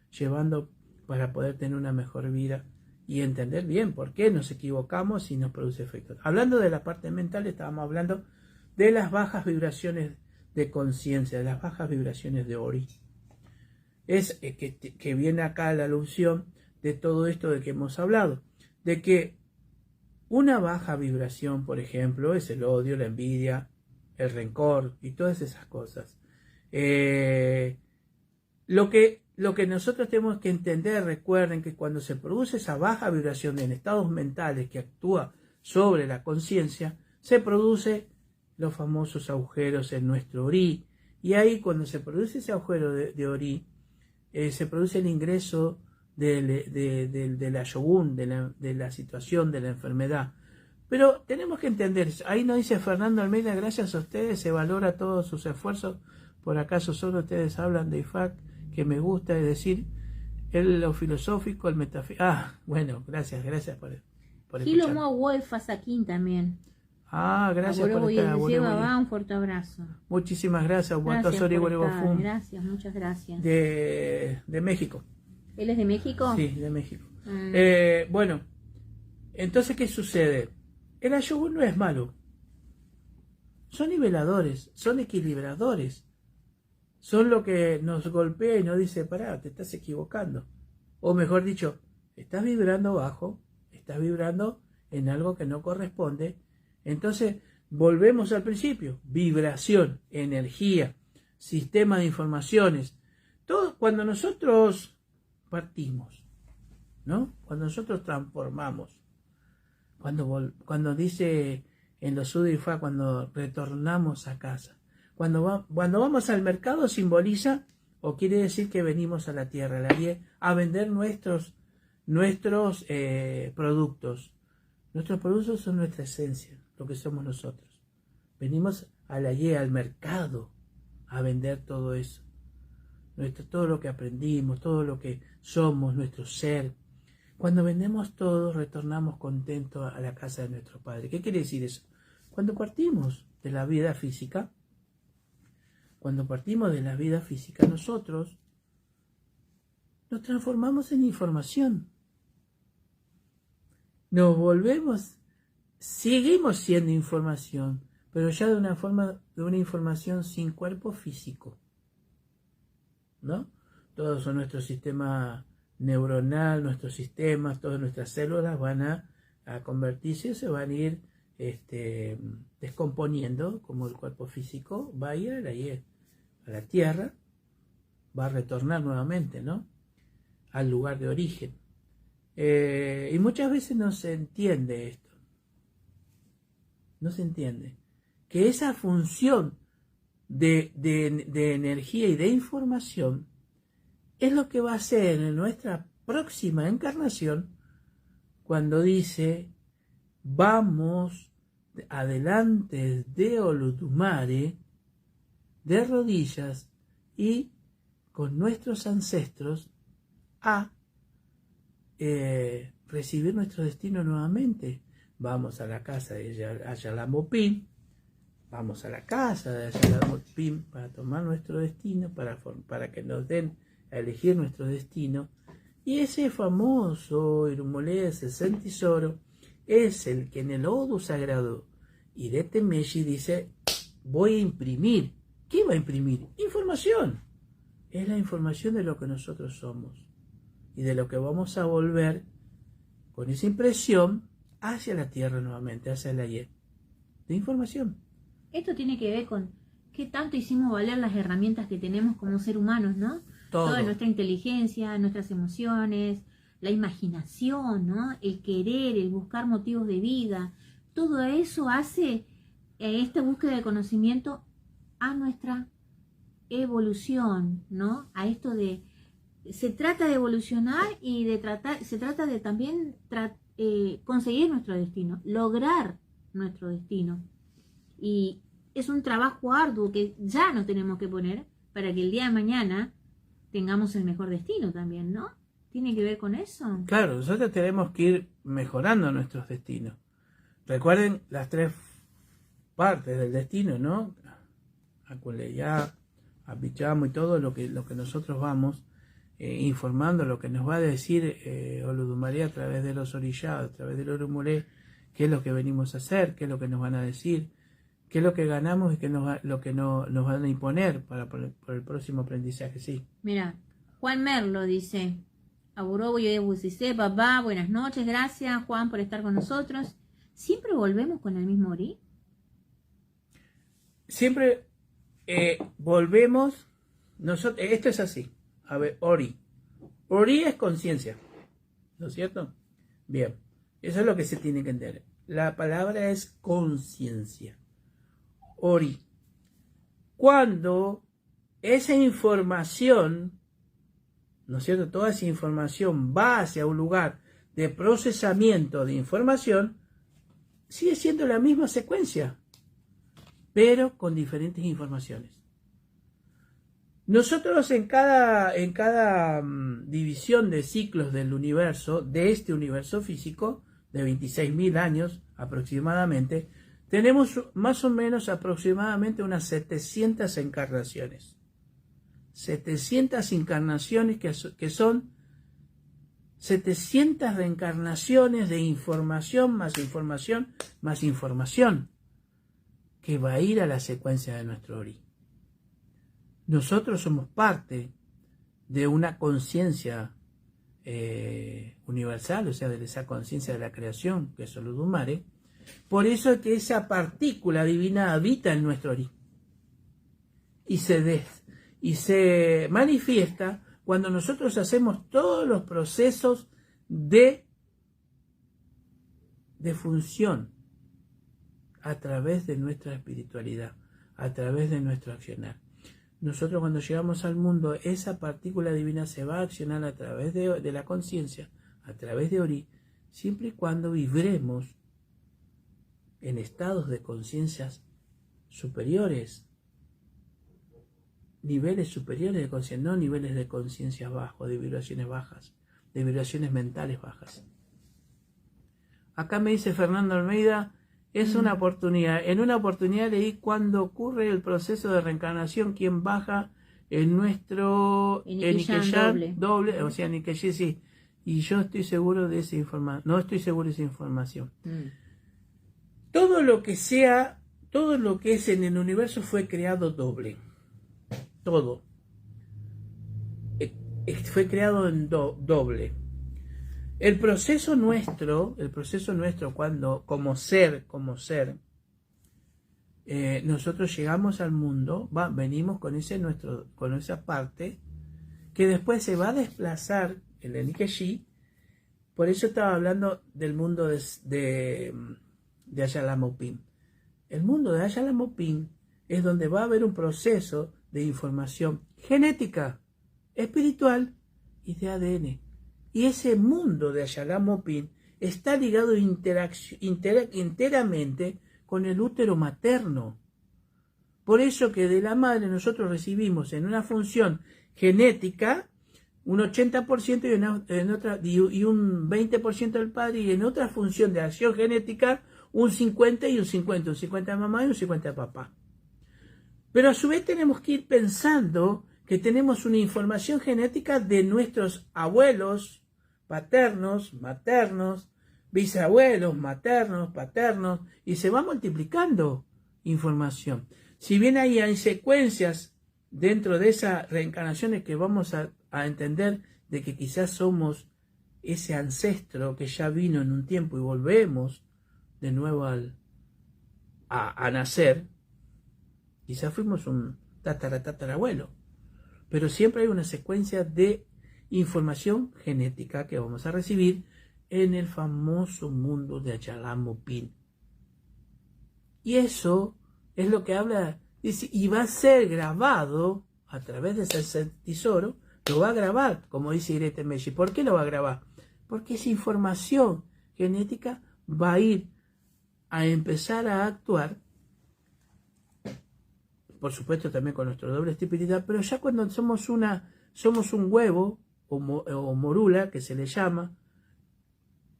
llevando para poder tener una mejor vida y entender bien por qué nos equivocamos y nos produce efectos. Hablando de la parte mental, estábamos hablando de las bajas vibraciones de conciencia, de las bajas vibraciones de Ori. Es que viene acá la alusión de todo esto de que hemos hablado, de que una baja vibración, por ejemplo, es el odio, la envidia, el rencor y todas esas cosas. Lo que nosotros tenemos que entender, recuerden que cuando se produce esa baja vibración en estados mentales que actúa sobre la conciencia, se produce los famosos agujeros en nuestro Ori, y ahí cuando se produce ese agujero de Ori, se produce el ingreso de la yogun, de la situación, de la enfermedad. Pero tenemos que entender, ahí nos dice Fernando Almeida, gracias a ustedes se valora todos sus esfuerzos, por acaso solo ustedes hablan de IFAC, que me gusta, es decir, lo filosófico, el metafísico. Bueno, gracias por Gilo Mo Wolf Asaquín también. Ah, gracias por estar. Un fuerte abrazo. Muchísimas gracias. Gracias, muchas gracias. De México. ¿Él es de México? Sí, de México. Bueno, entonces, ¿qué sucede? El ayuno no es malo. Son niveladores, son equilibradores. Son lo que nos golpea y nos dice, pará, te estás equivocando. O mejor dicho, estás vibrando bajo, estás vibrando en algo que no corresponde. Entonces, volvemos al principio. Vibración, energía, sistema de informaciones. Todo cuando nosotros partimos, ¿no? Cuando nosotros transformamos. Cuando dice en los Sudifá, cuando retornamos a casa. Cuando vamos al mercado simboliza o quiere decir que venimos a la tierra, a vender nuestros productos. Nuestros productos son nuestra esencia, lo que somos nosotros. Venimos al mercado a vender todo eso. Todo lo que aprendimos, todo lo que somos, nuestro ser. Cuando vendemos todo, retornamos contentos a la casa de nuestro Padre. ¿Qué quiere decir eso? Cuando partimos de la vida física, nosotros nos transformamos en información. Nos volvemos, seguimos siendo información, pero ya de una información sin cuerpo físico, ¿no? Todo eso, nuestro sistema neuronal, nuestros sistemas, todas nuestras células van a convertirse, se van a ir descomponiendo, como el cuerpo físico va a ir a la tierra, va a retornar nuevamente, ¿no? Al lugar de origen. Y muchas veces no se entiende esto. No se entiende. Que esa función de energía y de información es lo que va a hacer en nuestra próxima encarnación cuando dice vamos adelante de Olodumare de rodillas y con nuestros ancestros a recibir nuestro destino nuevamente. Vamos a la casa de Ayalamopim, vamos a la casa de Ayalamopim para tomar nuestro destino, para que nos den a elegir nuestro destino. Y ese famoso Irumolé, ese Sentisoro, es el que en el Odu sagrado Irete Meshi dice, voy a imprimir. ¿Qué va a imprimir? Información. Es la información de lo que nosotros somos y de lo que vamos a volver con esa impresión hacia la tierra nuevamente, hacia el ayer. De información. Esto tiene que ver con qué tanto hicimos valer las herramientas que tenemos como ser humanos, ¿no? Toda nuestra inteligencia, nuestras emociones, la imaginación, ¿no? El querer, el buscar motivos de vida. Todo eso hace esta búsqueda de conocimiento a nuestra evolución, ¿no? A esto de... Se trata de evolucionar y se trata de también conseguir nuestro destino, lograr nuestro destino. Y es un trabajo arduo que ya nos tenemos que poner para que el día de mañana tengamos el mejor destino también, ¿no? ¿Tiene que ver con eso? Claro, nosotros tenemos que ir mejorando nuestros destinos. Recuerden las 3 partes del destino, ¿no? Aculeyá, Apichamo y todo lo que nosotros vamos informando, lo que nos va a decir Olodumare a través de los orillá, a través del Orumolé, qué es lo que venimos a hacer, qué es lo que nos van a decir, qué es lo que ganamos y qué lo que nos van a imponer por el próximo aprendizaje, sí. Mira, Juan Merlo dice, Aburobo y Ebusise, papá, buenas noches, gracias Juan por estar con nosotros. ¿Siempre volvemos con el mismo Ori? Siempre volvemos, esto es así, a ver, Ori. Ori es conciencia, ¿no es cierto? Bien, eso es lo que se tiene que entender. La palabra es conciencia. Ori. Cuando esa información, ¿no es cierto? Toda esa información va hacia un lugar de procesamiento de información, sigue siendo la misma secuencia, pero con diferentes informaciones. Nosotros en cada división de ciclos del universo, de este universo físico, de 26.000 años aproximadamente, tenemos más o menos aproximadamente unas 700 encarnaciones. 700 encarnaciones que son 700 reencarnaciones de información, más información, que va a ir a la secuencia de nuestro Ori. Nosotros somos parte de una conciencia universal, o sea, de esa conciencia de la creación, que es Olodumare. Por eso es que esa partícula divina habita en nuestro Ori. Y se manifiesta cuando nosotros hacemos todos los procesos de función a través de nuestra espiritualidad, a través de nuestro accionar. Nosotros cuando llegamos al mundo, esa partícula divina se va a accionar a través de la conciencia, a través de Ori, siempre y cuando vibremos en estados de conciencias superiores, niveles superiores de conciencia, no niveles de conciencia bajos, de vibraciones bajas, de vibraciones mentales bajas. Acá me dice Fernando Almeida, es una oportunidad. En una oportunidad leí cuando ocurre el proceso de reencarnación, quien baja en nuestro Nikeyan doble, o sea, Nikeyi sí. Y yo estoy seguro de esa información. No estoy seguro de esa información. Todo lo que es en el universo fue creado doble. Todo. Fue creado en doble. El proceso nuestro cuando, como ser, nosotros llegamos al mundo, venimos con esa parte, que después se va a desplazar el Enikeshi. Por eso estaba hablando del mundo de Ayalamopin. El mundo de Ayalamopin es donde va a haber un proceso de información genética, espiritual y de ADN. Y ese mundo de Ayalamopin está ligado enteramente con el útero materno. Por eso que de la madre nosotros recibimos en una función genética un 80% y un 20% del padre, y en otra función de acción genética un 50 y un 50 de mamá y un 50 de papá. Pero a su vez tenemos que ir pensando que tenemos una información genética de nuestros abuelos, paternos, maternos, bisabuelos, maternos, paternos, y se va multiplicando información. Si bien hay secuencias dentro de esas reencarnaciones que vamos a entender de que quizás somos ese ancestro que ya vino en un tiempo y volvemos de nuevo a nacer, quizás fuimos un tatarabuelo, pero siempre hay una secuencia de información genética que vamos a recibir en el famoso mundo de Ayalamopin. Y eso es lo que habla, dice, y va a ser grabado a través de ese tesoro, lo va a grabar, como dice Irete Meshi. ¿Por qué lo va a grabar? Porque esa información genética va a ir a empezar a actuar, por supuesto también con nuestro doble espiritual, pero ya cuando somos un huevo o morula, que se le llama,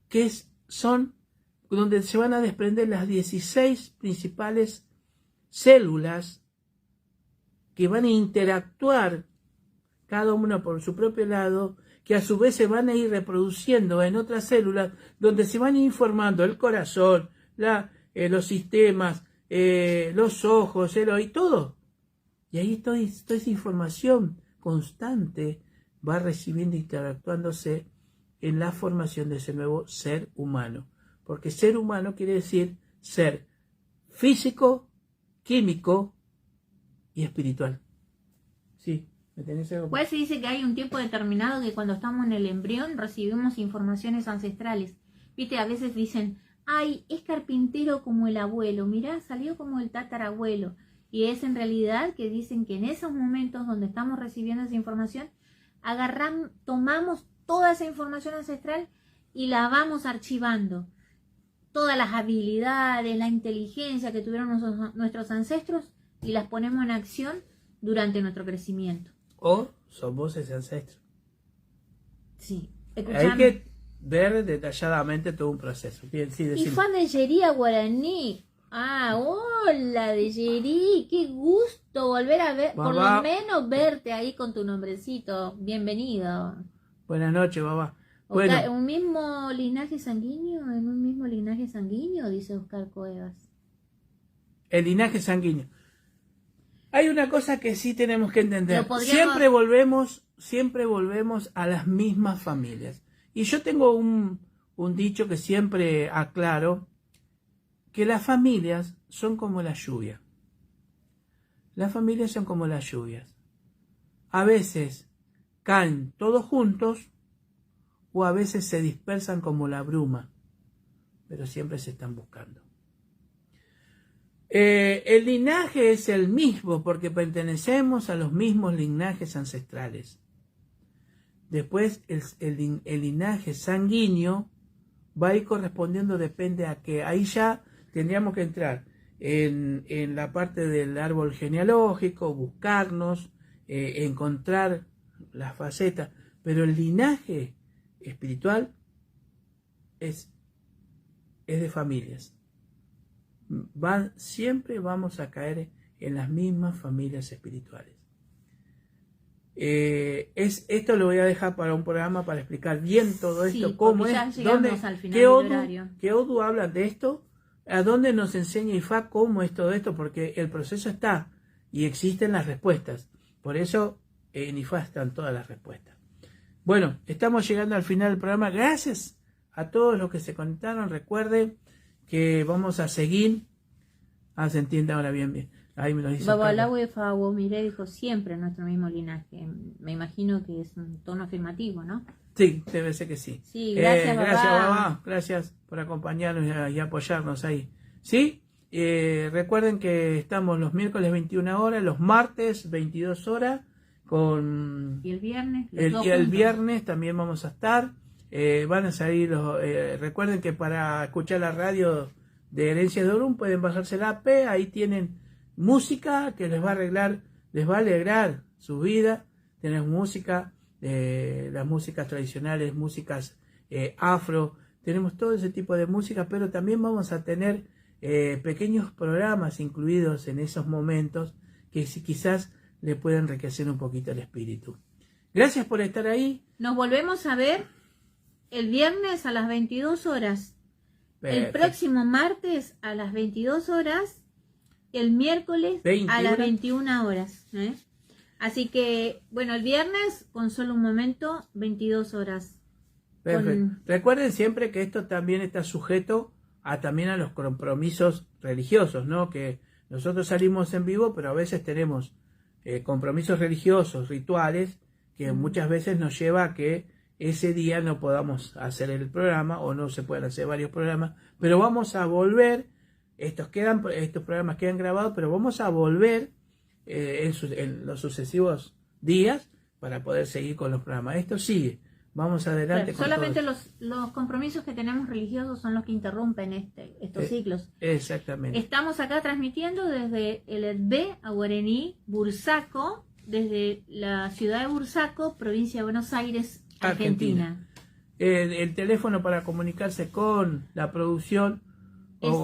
que son donde se van a desprender las 16 principales células que van a interactuar cada una por su propio lado, que a su vez se van a ir reproduciendo en otras células, donde se van informando el corazón, los sistemas, los ojos, el oído, todo. Y ahí toda esa información constante va recibiendo e interactuándose en la formación de ese nuevo ser humano. Porque ser humano quiere decir ser físico, químico y espiritual. Sí, ¿me tenés algo? Pues se dice que hay un tiempo determinado que cuando estamos en el embrión recibimos informaciones ancestrales. Viste, a veces dicen, ay, es carpintero como el abuelo, mirá, salió como el tatarabuelo. Y es en realidad que dicen que en esos momentos donde estamos recibiendo esa información, tomamos toda esa información ancestral y la vamos archivando. Todas las habilidades, la inteligencia que tuvieron nuestros ancestros, y las ponemos en acción durante nuestro crecimiento. O somos ese ancestro. Sí. Hay que ver detalladamente todo un proceso. Bien, sí, y fan de Yería Guaraní, Ah, hola, Deyeri, qué gusto volver a ver, por Babá. lo menos verte ahí con tu nombrecito. Bienvenido. Buenas noches, babá. Oscar, Bueno, ¿un mismo linaje sanguíneo? ¿En un mismo linaje sanguíneo? Dice Oscar Cuevas. el linaje sanguíneo. Hay una cosa que sí tenemos que entender. Lo podríamos... Siempre volvemos a las mismas familias. Y yo tengo un dicho que siempre aclaro, que las familias son como la lluvia. Las familias son como las lluvias. A veces caen todos juntos o a veces se dispersan como la bruma, pero siempre se están buscando. El linaje es el mismo porque pertenecemos a los mismos linajes ancestrales. Después el linaje sanguíneo va a ir correspondiendo, depende a qué. Ahí ya tendríamos que entrar en la parte del árbol genealógico, buscarnos, encontrar las facetas, pero el linaje espiritual es de familias. Siempre vamos a caer en las mismas familias espirituales. Esto lo voy a dejar para un programa para explicar bien todo esto, Sí, cómo ya es, llegamos al final del horario. qué Odu habla de esto, a dónde nos enseña Ifá cómo es todo esto, porque el proceso está y existen las respuestas. Por eso en Ifá están todas las respuestas. Bueno, estamos llegando al final del programa. Gracias a todos los que se conectaron. Recuerden que vamos a seguir. Se entiende ahora bien. Ahí me lo dice. Babalahue Fawo Mire dijo siempre nuestro mismo linaje. Me imagino que es un tono afirmativo, ¿no? Sí, debe ser que sí. Sí, gracias, Babá. Gracias, Babá. Gracias por acompañarnos y apoyarnos ahí. ¿Sí? Recuerden que estamos los miércoles 21 horas, los martes 22 horas. Y el viernes. El viernes también vamos a estar. Van a salir recuerden que para escuchar la radio de Herencia de Orún pueden bajarse la app. Ahí tienen música que les va a alegrar su vida. Tenemos música, las músicas tradicionales, músicas afro. Tenemos todo ese tipo de música, pero también vamos a tener pequeños programas incluidos en esos momentos que si quizás le puede enriquecer un poquito el espíritu. Gracias por estar ahí. Nos volvemos a ver el viernes a las 22 horas. Perfecto. El próximo martes a las 22 horas. El miércoles 21. a las 21 horas. Así que, bueno, el viernes con solo un momento, 22 horas. Perfecto. Recuerden siempre que esto también está sujeto también a los compromisos religiosos, ¿no? Que nosotros salimos en vivo, pero a veces tenemos compromisos religiosos, rituales, que muchas veces nos lleva a que ese día no podamos hacer el programa o no se pueden hacer varios programas, pero vamos a volver, estos programas quedan grabados, pero vamos a volver en los sucesivos días para poder seguir con los programas. Esto sigue, vamos adelante. Claro, solamente los compromisos que tenemos religiosos son los que interrumpen estos ciclos. Exactamente. Estamos acá transmitiendo desde el Edbe a Guarení, Bursaco, desde la ciudad de Bursaco, provincia de Buenos Aires, Argentina. El teléfono para comunicarse con la producción es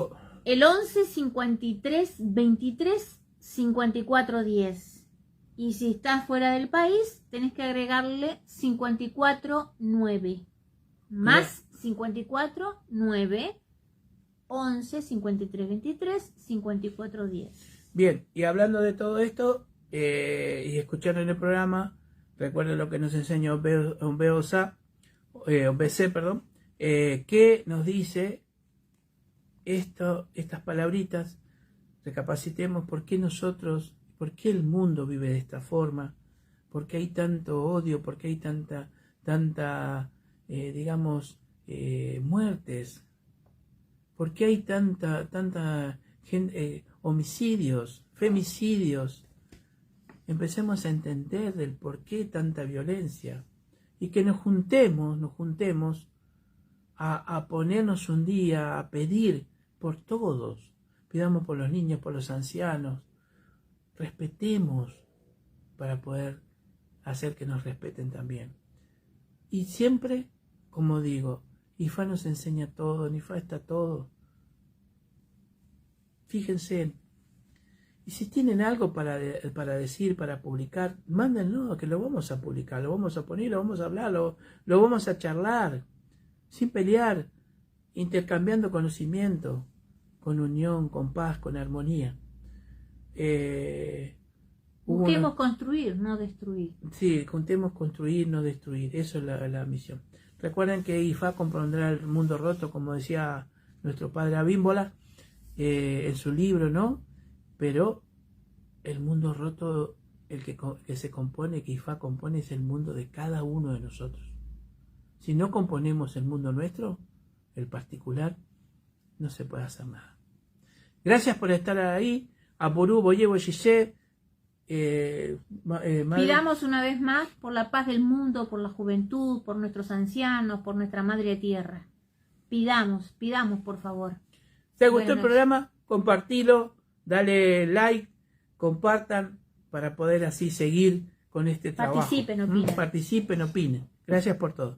el 11 53 23 54 10. Y si estás fuera del país, tenés que agregarle 54 9. Más 54 9 11 53 23 54 10. Bien, y hablando de todo esto y escuchando en el programa, recuerden lo que nos enseñó BC, que nos dice estas palabritas. Recapacitemos por qué el mundo vive de esta forma, por qué hay tanto odio, por qué hay tanta muertes, por qué hay tanta gente, homicidios, femicidios. Empecemos a entender del por qué tanta violencia y que nos juntemos a ponernos un día a pedir por todos. Pidamos por los niños, por los ancianos. Respetemos para poder hacer que nos respeten también. Y siempre, como digo, Ifá nos enseña todo, en Ifá está todo. fíjense. Y si tienen algo para decir, para publicar, mándenlo, que lo vamos a publicar, lo vamos a poner, lo vamos a hablar, lo vamos a charlar, sin pelear, intercambiando conocimiento, con unión, con paz, con armonía. Busquemos construir, no destruir. Sí, juntemos construir, no destruir. Eso es la misión. Recuerden que IFA compondrá el mundo roto, como decía nuestro padre Abímbola en su libro, ¿no? Pero el mundo roto, el que se compone, que IFA compone, es el mundo de cada uno de nosotros. Si no componemos el mundo nuestro, el particular, no se puede hacer nada. Gracias por estar ahí. Aporú, Boye, Boyillé. Pidamos una vez más por la paz del mundo, por la juventud, por nuestros ancianos, por nuestra madre tierra. Pidamos, por favor. ¿Te gustó el programa? Compartilo, dale like, compartan para poder así seguir con este trabajo. Participen, opinen. Participen, opinen. Gracias por todo.